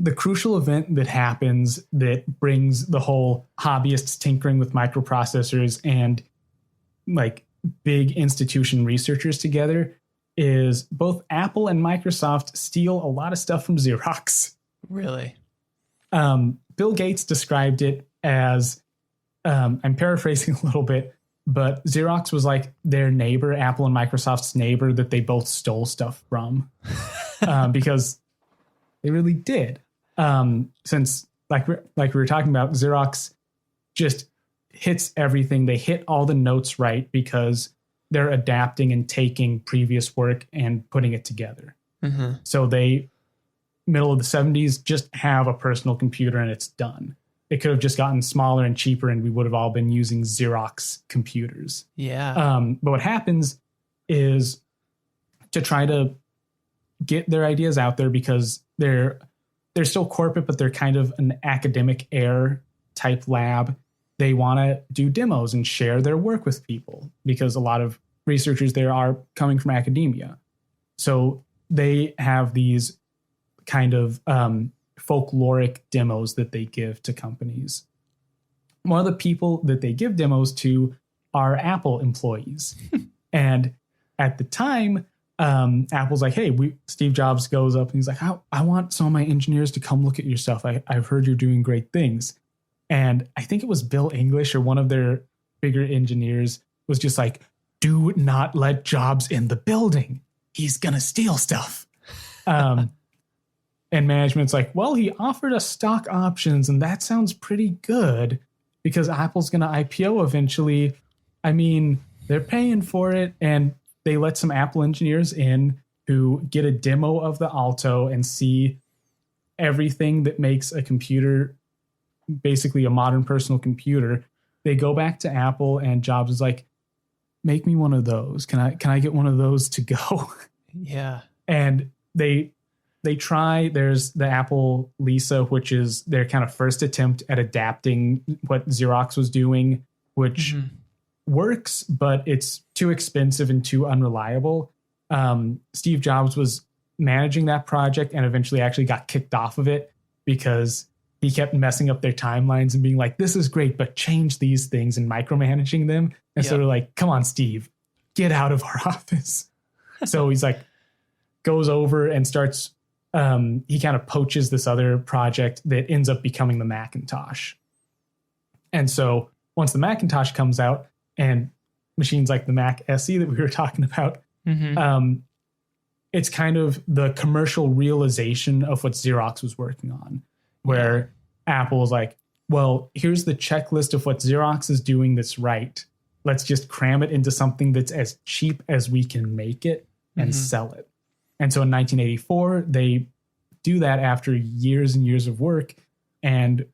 the crucial event that happens that brings the whole hobbyists tinkering with microprocessors and like big institution researchers together is both Apple and Microsoft steal a lot of stuff from Xerox. Really? Bill Gates described it as, I'm paraphrasing a little bit, but Xerox was like their neighbor, Apple and Microsoft's neighbor, that they both stole stuff from because they really did. Since like we were talking about, Xerox just hits everything. They hit all the notes right because they're adapting and taking previous work and putting it together. Mm-hmm. So they, middle of the 70s, just have a personal computer and it's done. It could have just gotten smaller and cheaper and we would have all been using Xerox computers. Yeah. But what happens is to try to get their ideas out there because they're still corporate, but they're kind of an academic air type lab. They want to do demos and share their work with people because a lot of researchers there are coming from academia. So they have these kind of folkloric demos that they give to companies. One of the people that they give demos to are Apple employees. And at the time, Apple's like, hey, Steve Jobs goes up and he's like, I want some of my engineers to come look at your stuff. I've heard you're doing great things. And I think it was Bill English or one of their bigger engineers was just like, do not let Jobs in the building. He's going to steal stuff. And management's like, well, he offered us stock options and that sounds pretty good because Apple's going to IPO eventually. I mean, they're paying for it. And they let some Apple engineers in who get a demo of the Alto and see everything that makes a computer basically a modern personal computer. They go back to Apple and Jobs is like, make me one of those. Can I get one of those to go? Yeah. And they try. There's the Apple Lisa, which is their kind of first attempt at adapting what Xerox was doing, which works, but it's too expensive and too unreliable. Steve Jobs was managing that project and eventually actually got kicked off of it because he kept messing up their timelines and being like, this is great, but change these things and micromanaging them. And so they're like, come on, Steve, get out of our office. So he's like, goes over and starts, he kind of poaches this other project that ends up becoming the Macintosh. And so once the Macintosh comes out and machines like the Mac SE that we were talking about, it's kind of the commercial realization of what Xerox was working on. Where Apple is like, well, here's the checklist of what Xerox is doing that's right. Let's just cram it into something that's as cheap as we can make it and sell it. And so in 1984, they do that after years and years of work and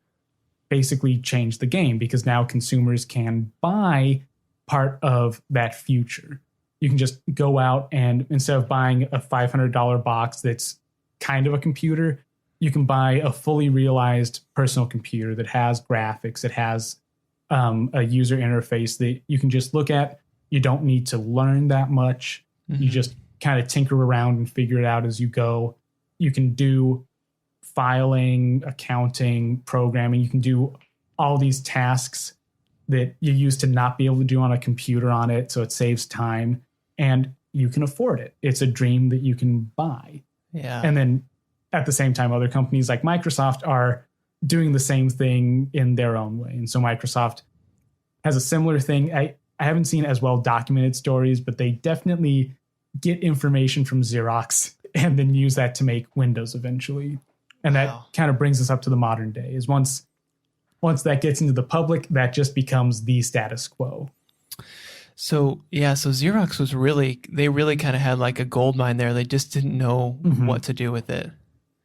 basically change the game because now consumers can buy part of that future. You can just go out and instead of buying a $500 box that's kind of a computer, you can buy a fully realized personal computer that has graphics, that has a user interface that you can just look at. You don't need to learn that much. You just kind of tinker around and figure it out as you go. You can do filing, accounting, programming. You can do all these tasks that you used to not be able to do on a computer on it. So it saves time and you can afford it. It's a dream that you can buy. Yeah. And then at the same time, other companies like Microsoft are doing the same thing in their own way. And so Microsoft has a similar thing. I haven't seen as well documented stories, but they definitely get information from Xerox and then use that to make Windows eventually. And that kind of brings us up to the modern day is once that gets into the public, that just becomes the status quo. So Xerox was they really kind of had like a gold mine there. They just didn't know what to do with it.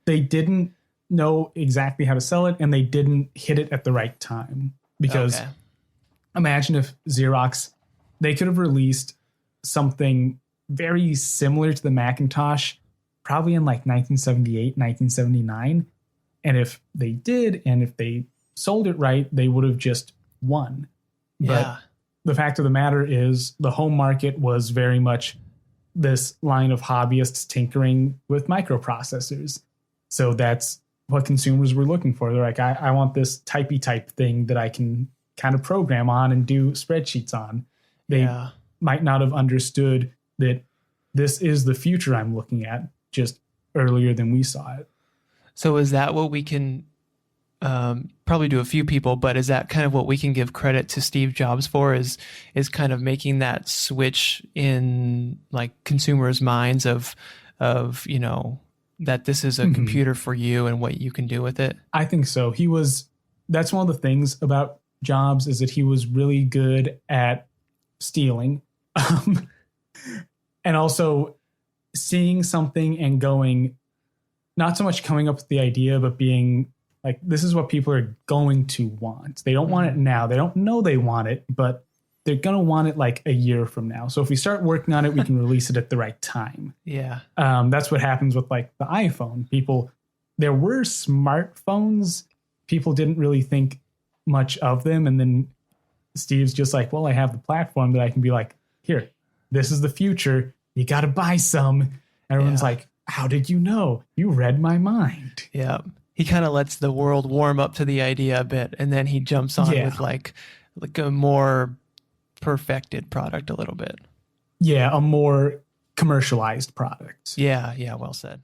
They didn't know exactly how to sell it and they didn't hit it at the right time because imagine if Xerox, they could have released something very similar to the Macintosh probably in like 1978, 1979. And if they did, and if they sold it right, they would have just won. But the fact of the matter is the home market was very much this line of hobbyists tinkering with microprocessors. So that's what consumers were looking for. They're like, I want this typey type thing that I can kind of program on and do spreadsheets on. They might not have understood that this is the future I'm looking at just earlier than we saw it. So is that what we can probably do a few people, but is that kind of what we can give credit to Steve Jobs for, is kind of making that switch in like consumers' minds of that this is a computer for you and what you can do with it? I think so. That's one of the things about Jobs, is that he was really good at stealing. And also seeing something and going, not so much coming up with the idea, but being like, this is what people are going to want. They don't want it now. They don't know they want it, but they're going to want it like a year from now. So if we start working on it, we can release it at the right time. Yeah. That's what happens with like the iPhone. There were smartphones. People didn't really think much of them. And then Steve's just like, well, I have the platform that I can be like, here, this is the future. You got to buy some. Everyone's like, how did you know? You read my mind. Yeah. He kind of lets the world warm up to the idea a bit, and then he jumps on with like a more perfected product a little bit. Yeah, a more commercialized product. Yeah, well said.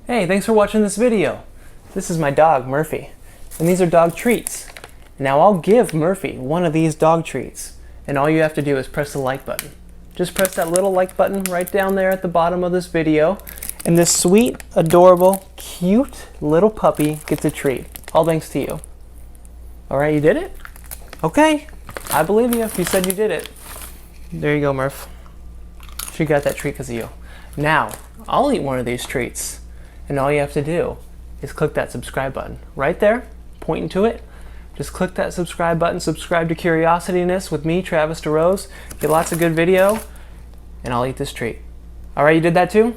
Hey, thanks for watching this video. This is my dog, Murphy, and these are dog treats. Now I'll give Murphy one of these dog treats, and all you have to do is press the like button. Just press that little like button right down there at the bottom of this video, and this sweet, adorable, cute little puppy gets a treat. All thanks to you. All right, you did it? Okay, I believe you if you said you did it. There you go, Murph. She got that treat because of you. Now, I'll eat one of these treats, and all you have to do is click that subscribe button right there, pointing to it. Just click that subscribe button, subscribe to Curiosityness with me, Travis DeRose. Get lots of good video, and I'll eat this treat. All right, you did that too?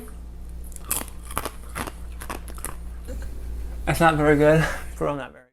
That's not very good. Bro, not very